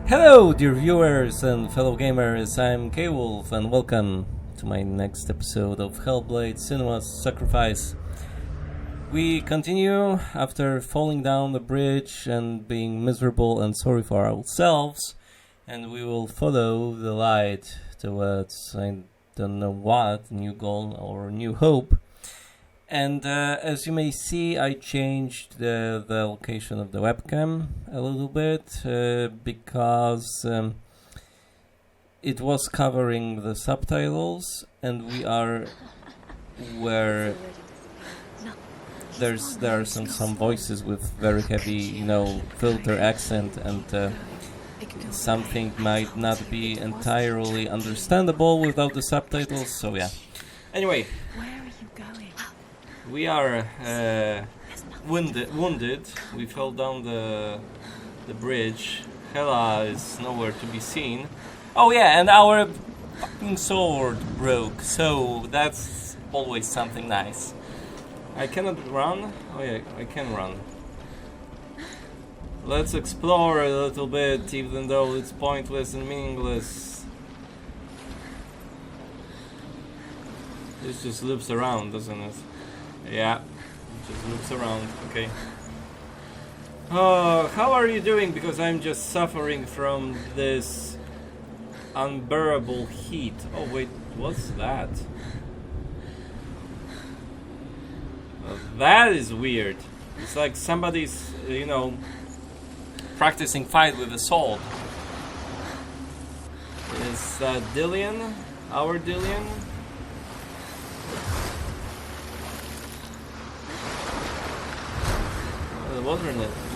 Hello, dear viewers and fellow gamers, I'm KayWolf and welcome to my next episode of Hellblade Senua's Sacrifice. We continue after falling down the bridge and being miserable and sorry for ourselves, and we will follow the light towards, I don't know what, new goal or new hope. And as you may see, I changed the location of the webcam a little bit because it was covering the subtitles, and we are where there are some voices with very heavy, filter accent, and something might not be entirely understandable without the subtitles. So yeah. Anyway. We are wounded. We fell down the bridge. Hela is nowhere to be seen. Oh yeah, and our fucking sword broke, so that's always something nice. I cannot run? Oh yeah, I can run. Let's explore a little bit, even though it's pointless and meaningless. This just loops around, doesn't it? Yeah, it just looks around. Okay. Oh, how are you doing? Because I'm just suffering from this unbearable heat. Oh wait, what's that? That is weird. It's like somebody's, practicing fight with a sword. Is that Dillian? Our Dillian?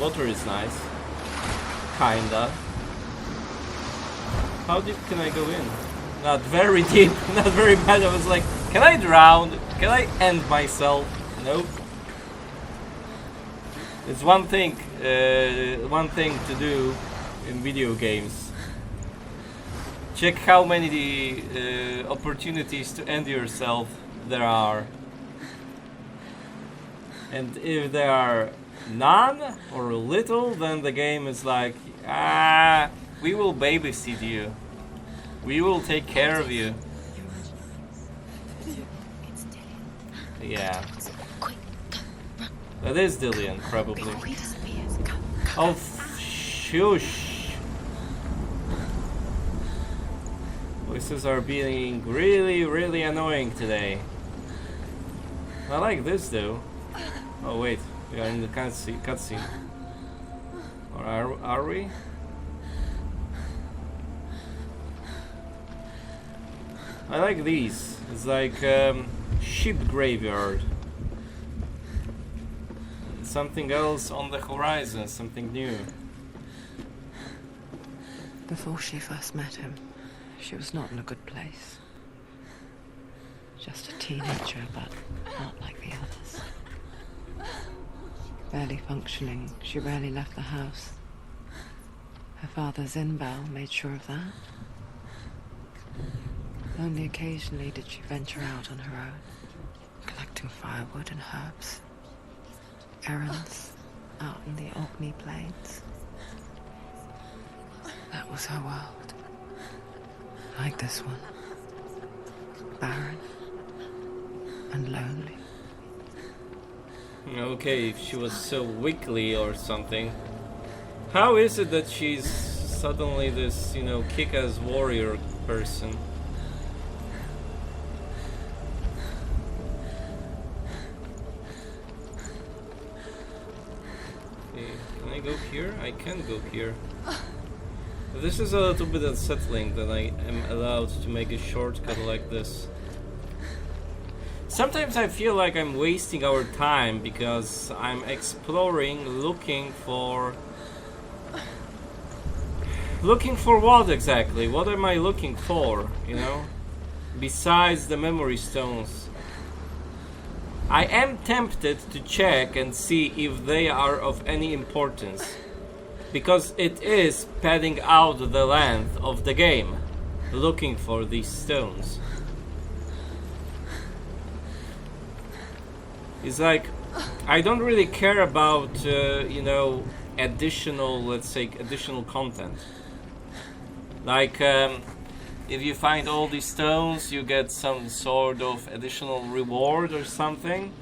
Water is nice. Kinda. How deep can I go in? Not very deep, not very bad. I was like, can I drown? Can I end myself? Nope. It's one thing to do in video games. Check how many opportunities to end yourself there are. And if there are none or little, then the game is like, we will babysit you. We will take care of you. Yeah. That is Dillian, probably. Oh, shush. Voices are being really, really annoying today. I like this though. Oh wait. We are in the cutscene. Or are we? I like these. It's like ship graveyard. Something else on the horizon, something new. Before she first met him, she was not in a good place. Just a teenager, but not like the others. Barely functioning, she rarely left the house. Her father Zinbao made sure of that. Only occasionally did she venture out on her own, collecting firewood and herbs. Errands out in the Orkney Plains. That was her world. Like this one. Barren and lonely. Okay, if she was so weakly or something. How is it that she's suddenly this, kick-ass warrior person? Okay, can I go here? I can go here. This is a little bit unsettling that I am allowed to make a shortcut like this. Sometimes I feel like I'm wasting our time because I'm exploring, looking for what exactly? What am I looking for, Besides the memory stones. I am tempted to check and see if they are of any importance, because it is padding out the length of the game, looking for these stones. It's like, I don't really care about, additional, let's say, additional content. Like, if you find all these stones, you get some sort of additional reward or something.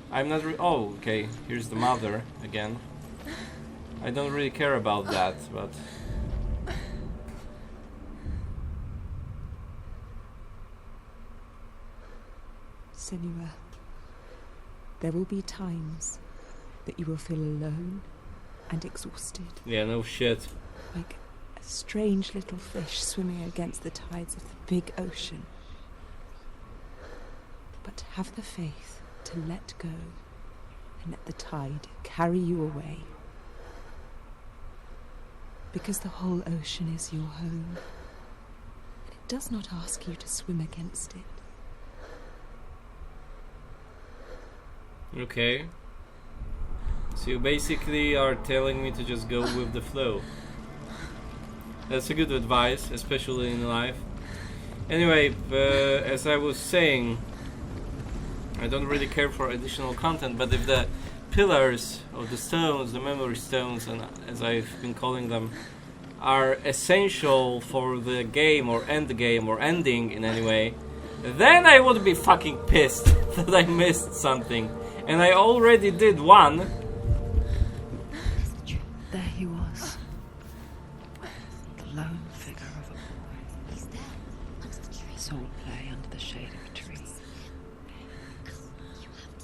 I'm not oh, okay, here's the mother again. I don't really care about that, but... Senua, there will be times that you will feel alone and exhausted. Yeah, no shit. Like a strange little fish swimming against the tides of the big ocean. But have the faith to let go and let the tide carry you away. Because the whole ocean is your home, and it does not ask you to swim against it. Okay. So you basically are telling me to just go with the flow. That's a good advice, especially in life. Anyway, as I was saying, I don't really care for additional content, but if the pillars of the stones, the memory stones, and as I've been calling them, are essential for the game or end the game or ending in any way, then I would be fucking pissed that I missed something. And I already did one. There he was. The lone figure of a boy. Saw play under the shade of a tree.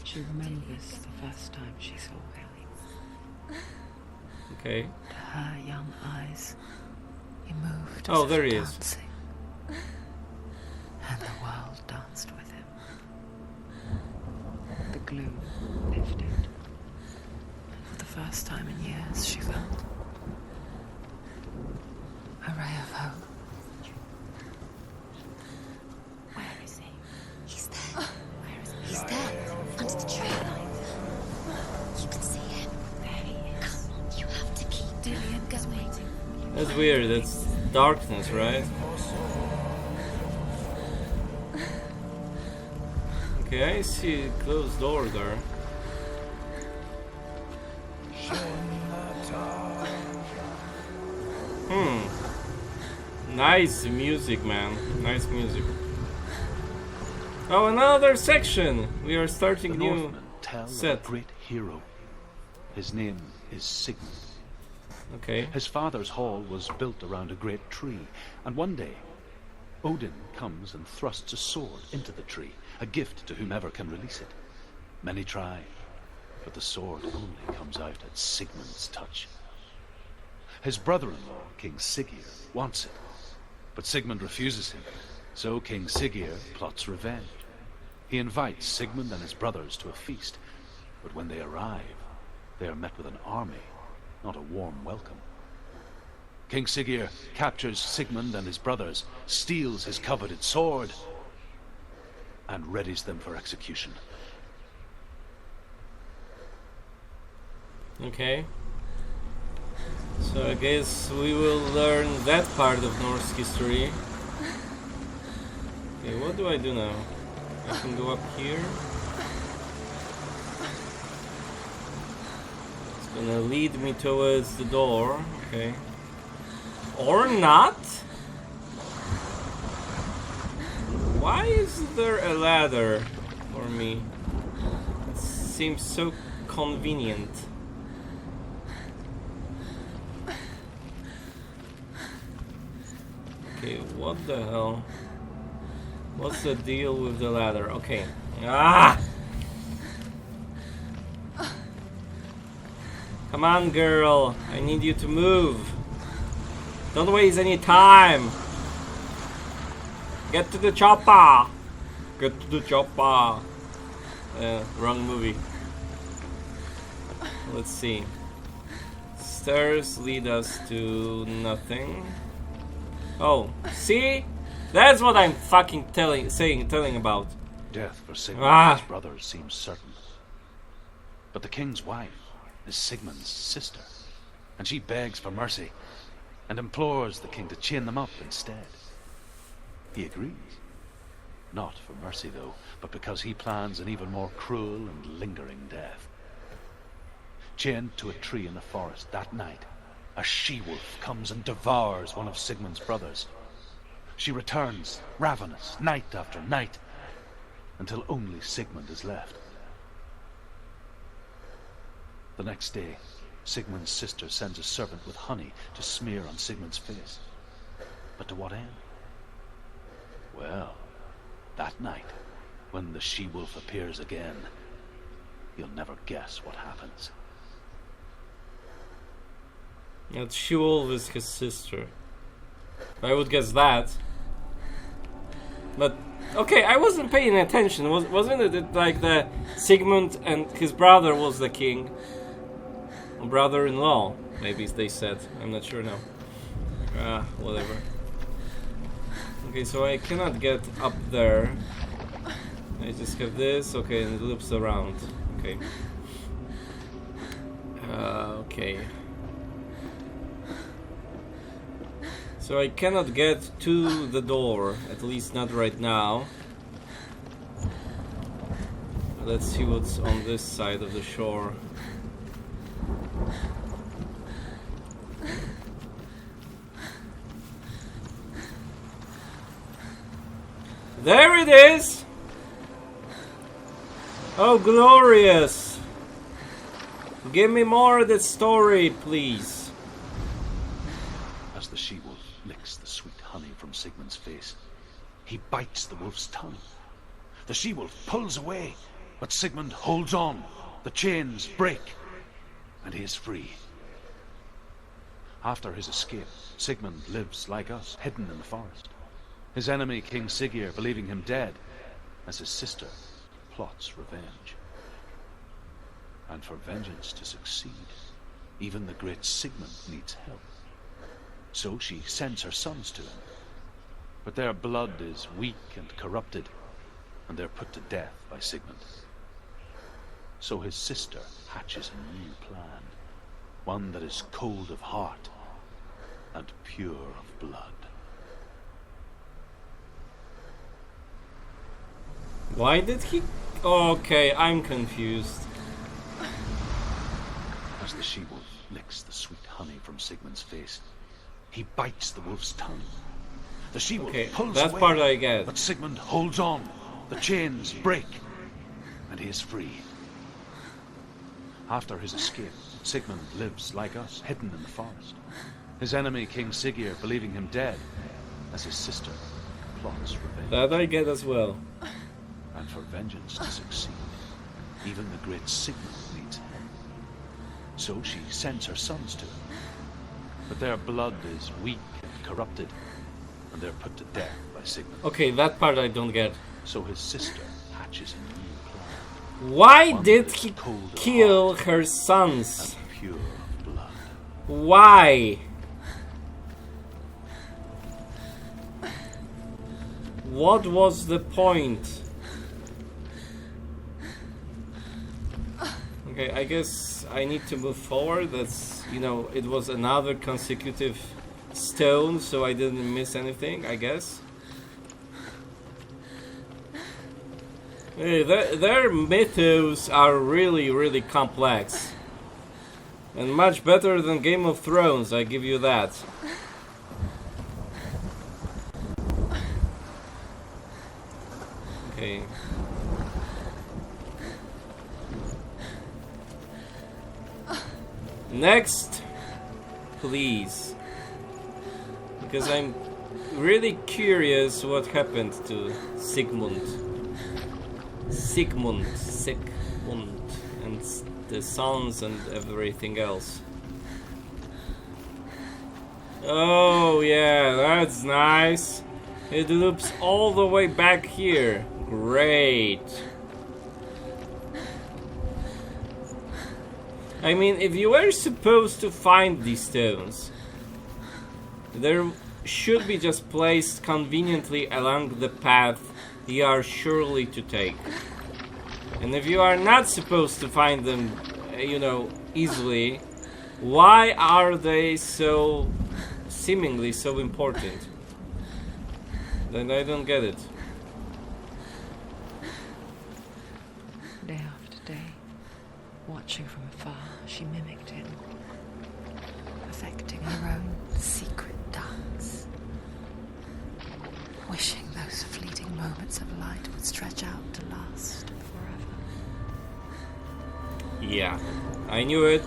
She remembers the first time she saw him. Okay. To her young eyes, he moved Oh, as there if he is. dancing. And the world danced with him. The gloom lifted. And for the first time in years, she felt a ray of hope. Where is he? He's there. Where is he? He's there, under the tree. You can see him. There he is. Come on, you have to keep Dillian going. That's weird, that's darkness, right? Okay, I see a closed door there. Nice music, man. Nice music. Oh, another section! We are starting The new Northmen tell set. of a great hero. His name is Sigmund. Okay. His father's hall was built around a great tree, and one day Odin comes and thrusts a sword into the tree, a gift to whomever can release it. Many try, but the sword only comes out at Sigmund's touch. His brother-in-law, King Siggeir, wants it, but Sigmund refuses him, so King Siggeir plots revenge. He invites Sigmund and his brothers to a feast, but when they arrive, they are met with an army, not a warm welcome. King Siggeir captures Sigmund and his brothers, steals his coveted sword, and readies them for execution. Okay. So I guess we will learn that part of Norse history. Okay, what do I do now? I can go up here. It's gonna lead me towards the door. Okay. Or not? Why is there a ladder for me? It seems so convenient. Okay, what the hell? What's the deal with the ladder? Okay. Ah! Come on, girl. I need you to move. Don't waste any time. Get to the chopper. Get to the chopper. Wrong movie. Let's see. Stairs lead us to nothing. Oh, see? That's what I'm fucking telling about. Death for Sigmund and his brothers seems certain. But the king's wife is Sigmund's sister, and she begs for mercy and implores the king to chain them up instead. He agrees. Not for mercy, though, but because he plans an even more cruel and lingering death. Chained to a tree in the forest that night, a she-wolf comes and devours one of Sigmund's brothers. She returns, ravenous, night after night, until only Sigmund is left. The next day, Sigmund's sister sends a servant with honey to smear on Sigmund's face. But to what end? Well, that night, when the she-wolf appears again, you'll never guess what happens. That she-wolf is his sister. I would guess that. But okay, I wasn't paying attention. Wasn't it like the Sigmund and his brother was the king? Brother-in-law, maybe they said. I'm not sure now. Whatever. Okay, so I cannot get up there. I just have this. Okay, and it loops around. Okay. Okay. So I cannot get to the door, at least not right now. Let's see what's on this side of the shore. There it is! Oh, glorious! Give me more of the story, please. As the she-wolf licks the sweet honey from Sigmund's face, he bites the wolf's tongue. The she-wolf pulls away, but Sigmund holds on. The chains break, and he is free. After his escape, Sigmund lives like us, hidden in the forest. His enemy, King Siggeir, believing him dead, as his sister plots revenge. And for vengeance to succeed, even the great Sigmund needs help. So she sends her sons to him. But their blood is weak and corrupted, and they're put to death by Sigmund. So his sister hatches a new plan, one that is cold of heart and pure of blood. Why did he... Okay, I'm confused. As the she-wolf licks the sweet honey from Sigmund's face, he bites the wolf's tongue. The she-wolf pulls that away, part I get. but Sigmund holds on. The chains break, and he is free. After his escape, Sigmund lives like us, hidden in the forest. His enemy, King Siggeir, believing him dead, as his sister plots revenge. That I get as well. And for vengeance to succeed, even the great Sigmund needs help. So she sends her sons to him. But their blood is weak and corrupted, and they're put to death by Sigmund. Okay, that part I don't get. So his sister hatches a new plan. Why One did that is he cold of kill heart her sons? and pure of blood. Why? What was the point? Okay, I guess I need to move forward. That's, you know, it was another consecutive stone, so I didn't miss anything, I guess. Hey, their mythos are really, really complex. And much better than Game of Thrones, I give you that. Okay. Next, please. Because I'm really curious what happened to Sigmund, and the sons and everything else. Oh yeah, that's nice. It loops all the way back here. Great. I mean, if you were supposed to find these stones, there should be just placed conveniently along the path you are surely to take. And if you are not supposed to find them, you know, easily, why are they so seemingly so important? Then I don't get it. Day after day, watching from afar, she mimicked him. perfecting her own secret dance. Wishing those fleeting moments of light would stretch out to last forever. Yeah, I knew it.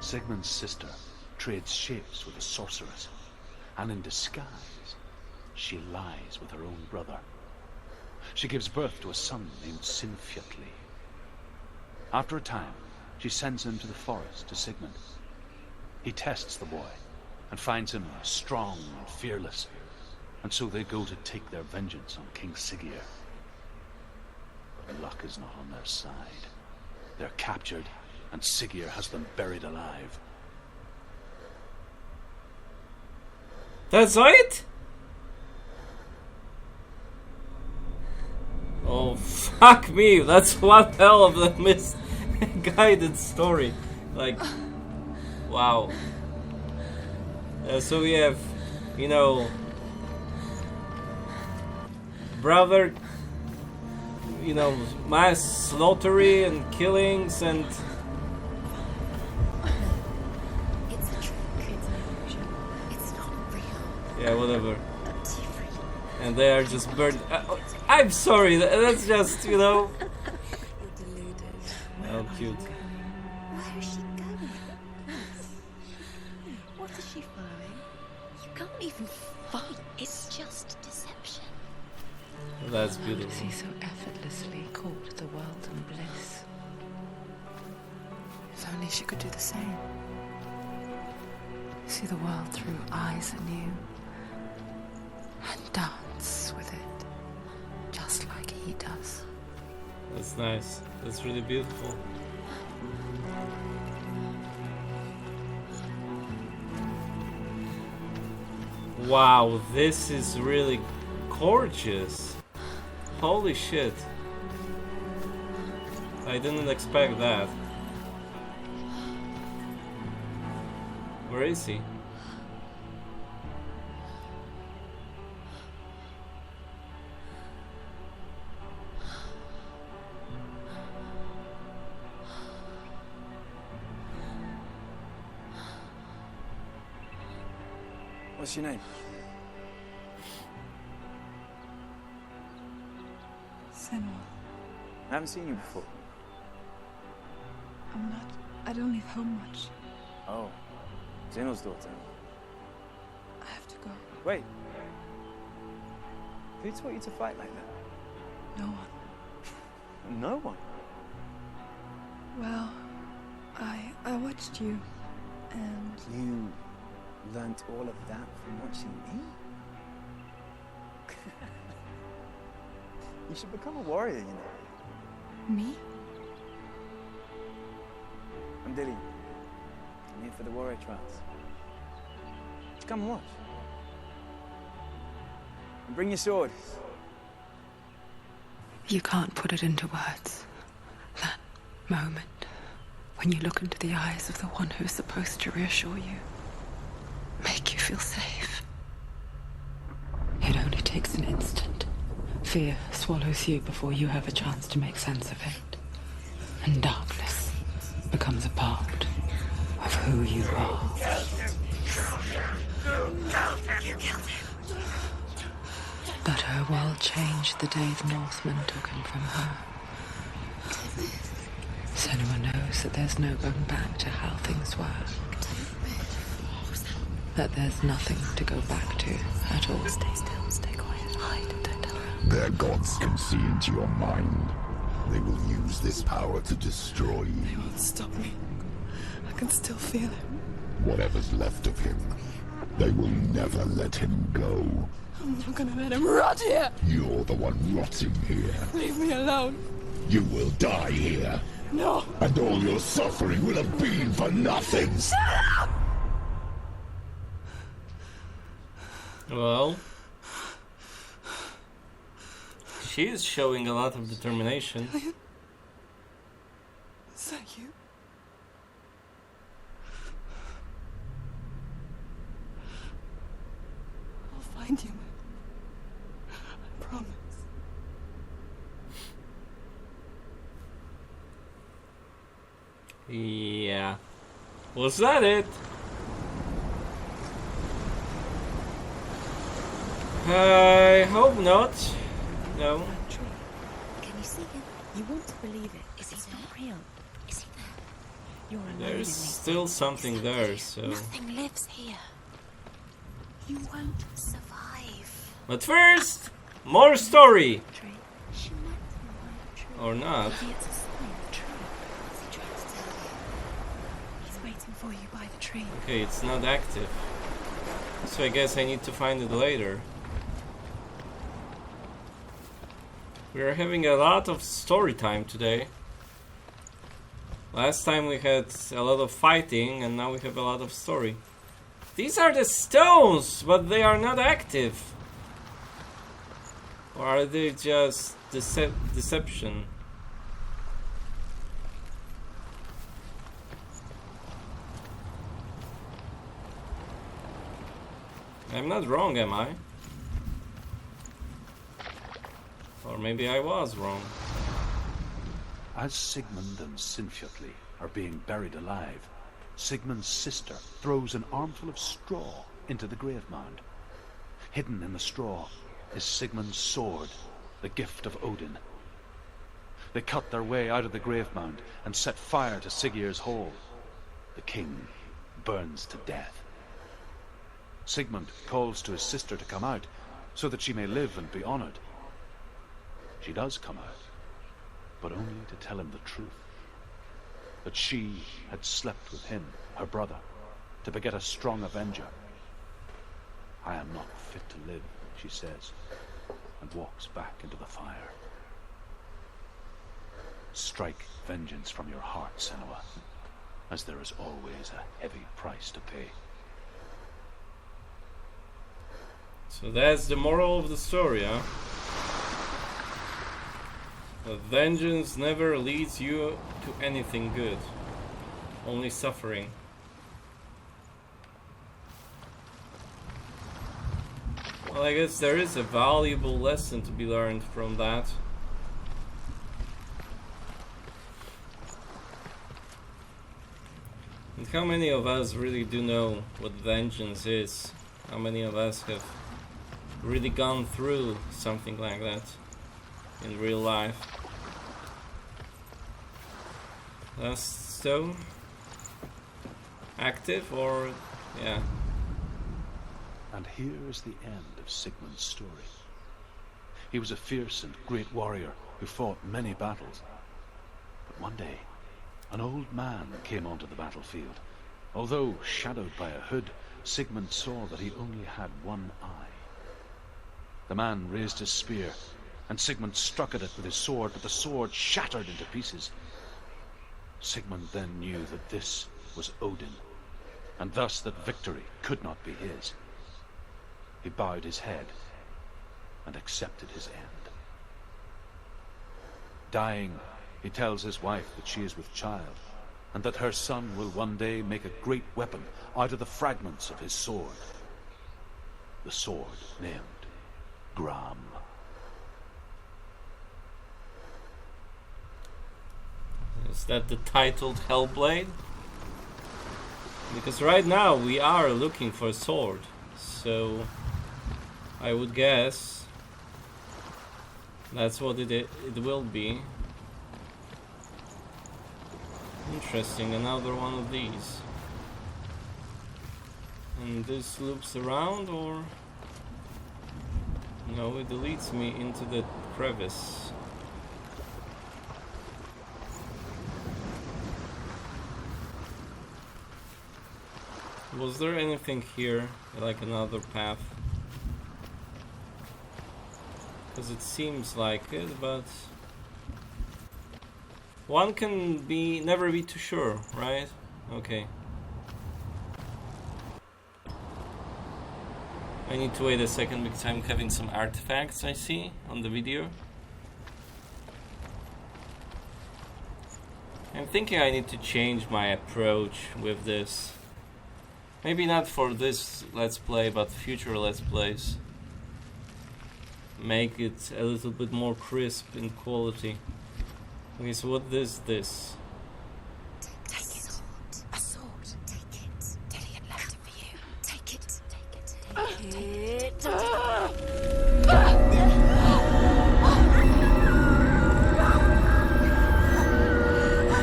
Sigmund's sister trades shapes with a sorceress, and in disguise, she lies with her own brother. She gives birth to a son named Sinfjotli. After a time, she sends him to the forest to Sigmund. He tests the boy and finds him strong and fearless, and so they go to take their vengeance on King Siggeir. But luck is not on their side. They're captured, and Siggeir has them buried alive. That's it? Oh, fuck me. That's one hell of a misguided story. Like, wow. So we have, you know, brother, you know, mass slaughtery and killings and... It's a trick. It's an illusion. It's not real. Yeah, whatever. But free. And they are just burned. I'm sorry, that's just, you know... You're deluded. Oh, cute. Where is she going? What is she following? You can't even fight. It's just deception. That's How beautiful. does he so effortlessly court the world and bliss? If only she could do the same. See the world through eyes anew. And dance with it. Just like he does. That's nice. That's really beautiful. Wow, this is really gorgeous. Holy shit. I didn't expect that. Where is he? What's your name? Senua. I haven't seen you before. I don't leave home much. Oh, Zenua's daughter. I have to go. Wait. Who taught you to fight like that? No one. No one. Well, I watched you, and You learnt all of that from watching me? You should become a warrior, you know. me? I'm Dilly. I'm here for the warrior trials. Just come and watch. And bring your sword. You can't put it into words. That moment when you look into the eyes of the one who's supposed to reassure you, make you feel safe. It only takes an instant. Fear swallows you before you have a chance to make sense of it. And darkness becomes a part of who you are. You killed him. But her world changed the day the Northmen took him from her. Senua knows that there's no going back to how things were. That there's nothing to go back to at all. Stay still, stay quiet, hide, don't tell her. Their gods can see into your mind. They will use this power to destroy They you. won't stop me. I can still feel him. Whatever's left of him, they will never let him go. I'm not gonna let him rot here. You're the one rotting here. Leave me alone. You will die here, No. and all your suffering will have been for nothing. Well, she is showing a lot of determination. Is that you? I'll find you. I promise. Yeah. Was that it? I hope not. No. That tree. Can you see him? You want to believe it. Is he not real? Is he there? You're alone in There's these still things. something there, so... Nothing lives here. You won't survive. But first, more story! Tree. She met him by a tree. Or not. Maybe it's a sign of the tree. What's he trying to tell you? He's waiting for you by the tree. Okay, it's not active. So I guess I need to find it later. We are having a lot of story time today. Last time we had a lot of fighting, and now we have a lot of story. These are the stones, but they are not active. Or are they just deception? I'm not wrong, am I? Or maybe I was wrong. As Sigmund and Sinfjotli are being buried alive, Sigmund's sister throws an armful of straw into the grave mound. Hidden in the straw is Sigmund's sword, the gift of Odin. They cut their way out of the grave mound and set fire to Siggeir's hole. The king burns to death. Sigmund calls to his sister to come out so that she may live and be honored. She does come out, but only to tell him the truth. That she had slept with him, her brother, to beget a strong avenger. I am not fit to live, she says, and walks back into the fire. Strike vengeance from your heart, Senua, as there is always a heavy price to pay. So that's the moral of the story, huh? That vengeance never leads you to anything good, only suffering. Well, I guess there is a valuable lesson to be learned from that. And how many of us really do know what vengeance is? How many of us have really gone through something like that in real life? Last stone? Active or... yeah. And here is the end of Sigmund's story. He was a fierce and great warrior who fought many battles. But one day, an old man came onto the battlefield. Although shadowed by a hood, Sigmund saw that he only had one eye. The man raised his spear, and Sigmund struck at it with his sword, but the sword shattered into pieces. Sigmund then knew that this was Odin, and thus that victory could not be his. He bowed his head and accepted his end. Dying, he tells his wife that she is with child, and that her son will one day make a great weapon out of the fragments of his sword. The sword named Gram. Is that the titled Hellblade? Because right now we are looking for a sword, so I would guess that's what it will be. Interesting, another one of these. And this loops around, or... no, it leads me into the crevice. Was there anything here, like another path? Because it seems like it, but... one can never be too sure, right? Okay. I need to wait a second because I'm having some artifacts I see on the video. I'm thinking I need to change my approach with this. Maybe not for this Let's Play, but future Let's Plays. Make it a little bit more crisp in quality. Okay, so what is this?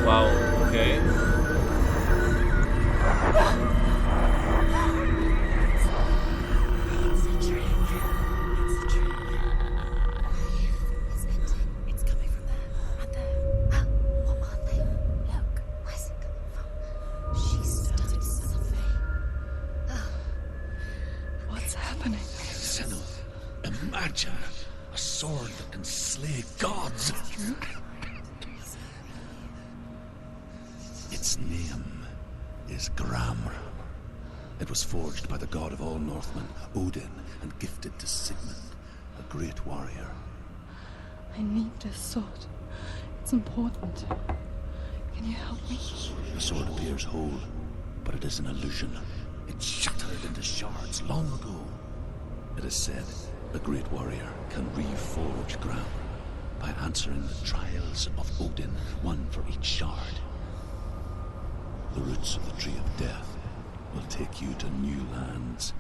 Wow, okay. It's a trick. It's a trick. It's coming from there. And there. What are they? Look. Where's it coming from? She started something. What's happening? Senua, imagine a sword that can slay gods. Its name is Gramr. It was forged by the god of all Northmen, Odin, and gifted to Sigmund, a great warrior. I need this sword. It's important. Can you help me? The sword appears whole, but it is an illusion. It shattered into shards long ago. It is said the great warrior can reforge Gramr by answering the trials of Odin, one for each shard. The roots of the Tree of Death will take you to new lands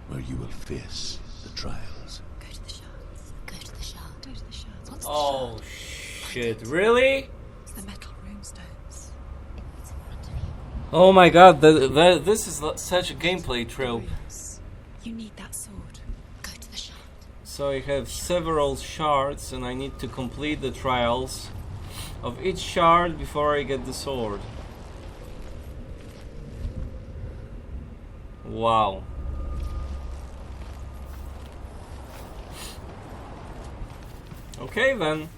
where you will face the trials. Go to the shards. Go to the shard. Go to the shards. What's the Oh shard? shit, really? It's the metal runestones. It's in front of you. Oh my god, this is such a gameplay trope. Runes. You need that sword. Go to the shard. So I have several shards and I need to complete the trials of each shard before I get the sword. Wow. Okay then.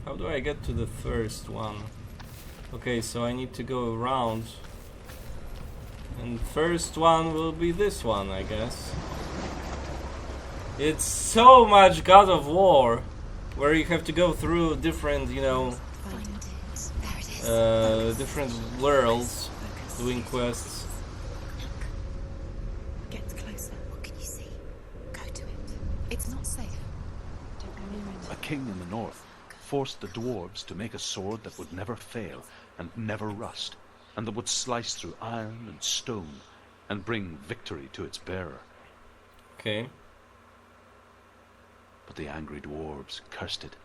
How do I get to the first one? Okay, so I need to go around. And first one will be this one, I guess. It's so much God of War, where you have to go through different, you know, Find it. There it is. different worlds, doing quests. Get closer. What can you see? Go to it. It's not safe. Don't go near it. A king in the north forced the dwarves to make a sword that would never fail and never rust, and that would slice through iron and stone and bring victory to its bearer. Okay. But the angry dwarves cursed it.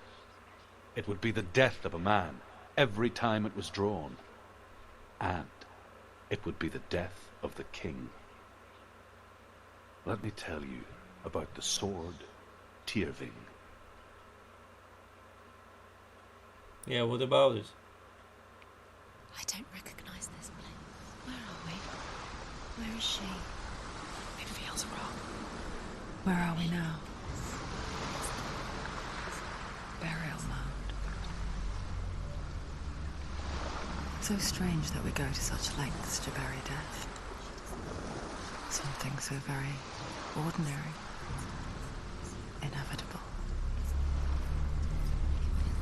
It would be the death of a man every time it was drawn. And it would be the death of the king. Let me tell you about the sword Tyrving. Yeah, what about it? I don't recognize this place. Where are we? Where is she? It feels wrong. Where are we now? Burial mound. So strange that we go to such lengths to bury death. Something so very ordinary. Inevitable.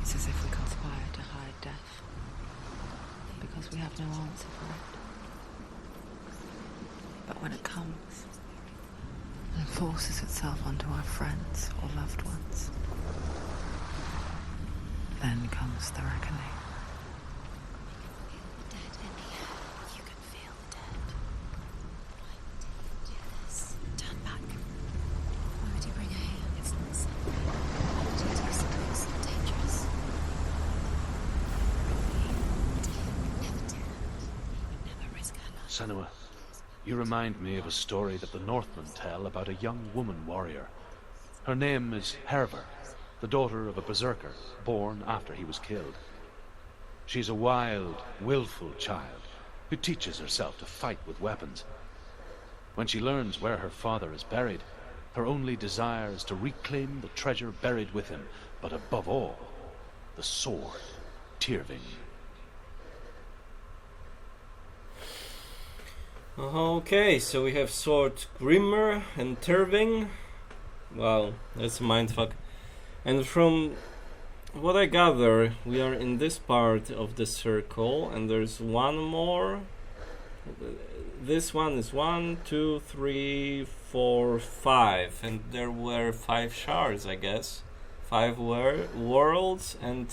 It's as if we conspire to hide death. Because we have no answer for it. But when it comes and forces itself onto our friends or loved ones, then comes the reckoning. Dead in the air. You can feel the dead. Why would he do this? Turn back. Why would he bring her here? It's not safe. Why would he do something so dangerous? He would never do that. He would never risk her life. Senua, you remind me of a story that the Northmen tell about a young woman warrior. Her name is Hervor, the daughter of a berserker born after he was killed. She's a wild, willful child who teaches herself to fight with weapons. When she learns where her father is buried, her only desire is to reclaim the treasure buried with him, but above all, the sword, Tyrving. Okay, so we have sword Grimmer and Tyrving. Wow, that's a mindfuck. And from what I gather, we are in this part of the circle, and there's one more. This one is 1, 2, 3, 4, 5, and there were 5 shards, I guess. 5 worlds, and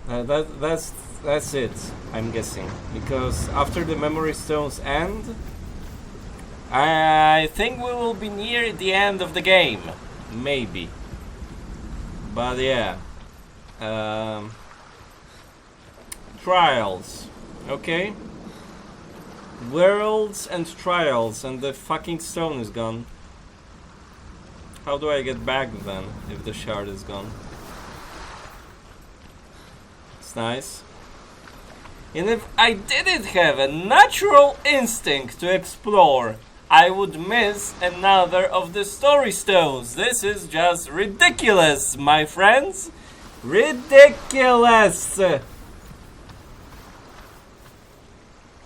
That's it, I'm guessing. Because after the memory stones end, I think we will be near the end of the game. Maybe. But yeah. Trials. Okay. Worlds and trials, and the fucking stone is gone. How do I get back then, if the shard is gone? It's nice. And if I didn't have a natural instinct to explore, I would miss another of the story stones. This is just ridiculous, my friends. Ridiculous!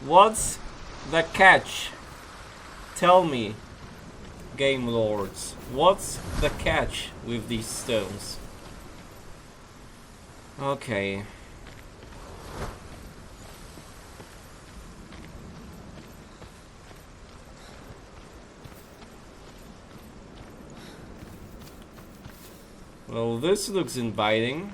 What's the catch? Tell me, game lords. What's the catch with these stones? Okay. Well, this looks inviting.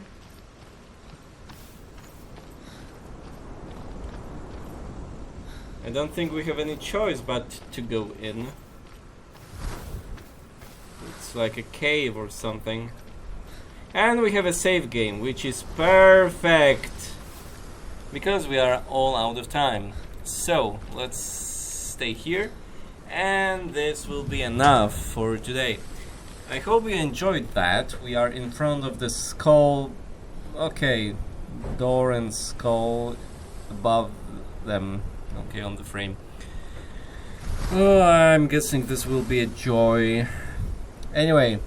I don't think we have any choice but to go in. It's like a cave or something. And we have a save game, which is perfect! Because we are all out of time. So, let's stay here. And this will be enough for today. I hope you enjoyed that. We are in front of the skull. Okay, door and skull above them. Okay, on the frame. Oh, I'm guessing this will be a joy. Anyway,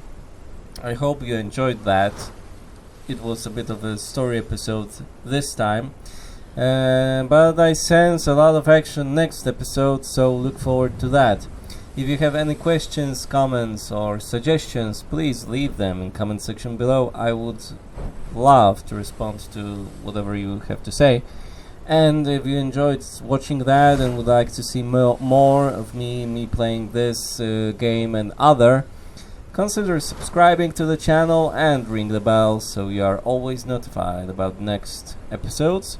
I hope you enjoyed that. It was a bit of a story episode this time. But I sense a lot of action next episode, so look forward to that. If you have any questions, comments or suggestions, please leave them in comment section below. I would love to respond to whatever you have to say. And if you enjoyed watching that and would like to see more of me playing this game and other, consider subscribing to the channel and ring the bell so you are always notified about next episodes.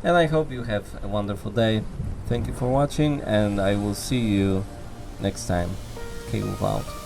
And I hope you have a wonderful day. Thank you for watching, and I will see you next time. KayWolf out.